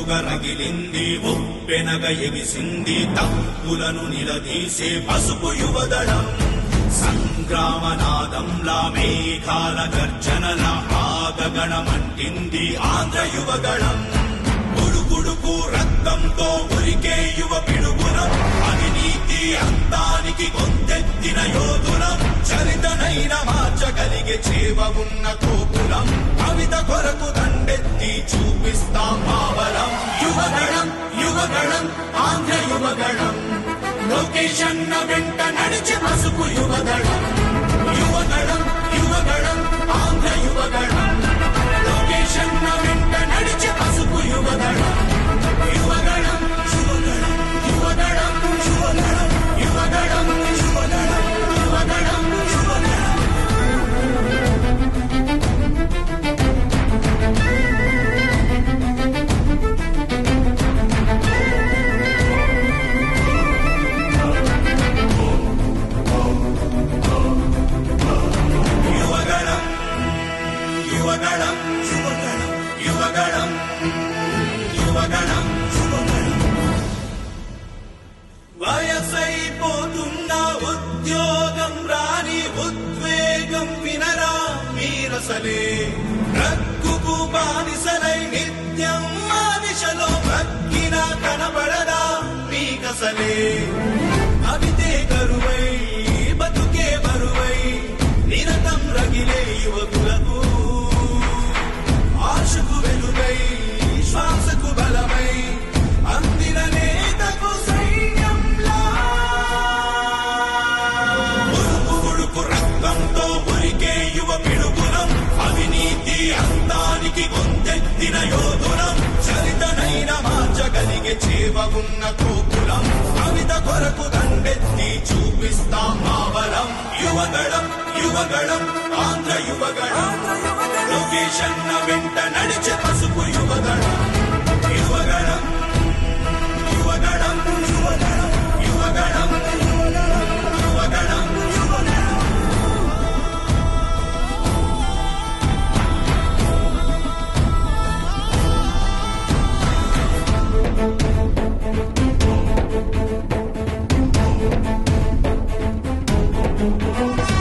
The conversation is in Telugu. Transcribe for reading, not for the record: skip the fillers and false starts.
ఉచ్చుగా రగిలింది ఉప్పెనగ ఎగిసింది తప్పులను నిలదీసే పసుపు యువదళం సంగ్రామనాదంలా మేఘాల గర్జనల ఆగగణమంటింది ఆంధ్ర యువగణం ఉడుకుడుకు రక్తంతో ఉరికే యువ పిడుగులం అవినీతి అంతానికి గొంతెత్తిన యోధులం చరితనైన మార్చగలిగే చేవ ఉన్న కోపులం కవిత కొరకు దండెత్తి చూపిస్తాం మావలం యువగణం యువగణం ఆంధ్ర యువగణం లొకేషన్ వెంట నడిచే పసుపు యువగణం యువగణం యువగణం ఆంధ్ర యువగణం లొకేషన్ వెంట నడిచే పసుపు యువగణం యువగణం యువగణం యువగణం యువగణం యువగణం యువగణం యువగణం యువగణం వయసైపోతున్న ఉద్యోగం రాని ఉద్వేగం వినరా మీరసలే రక్కుకు బానిసలై నిత్యం ఆ దిశలో బ్రక్కిన కనబడదా మీకసలే అవితే కరువై బతుకే బరువై నిరతం రగిలే యువకులకు ఆశకు వెలుగై శ్వాసకు బలమై అందిన నేతకు సైన్యంలా ఉడుకు రక్తంతో ఉరికే యువ పిడుగులం అవినీతి అంతానికి గొంతెత్తిన యోధులం చరితనైన మార్చగలిగే చేవ ఉన్న కోపులం కవిత కొరకు దండెత్తి చూపిస్తాం మావలం యువగణం యువగణం ఆంధ్ర యువగణం లొకేషన్ వెంట నడిచే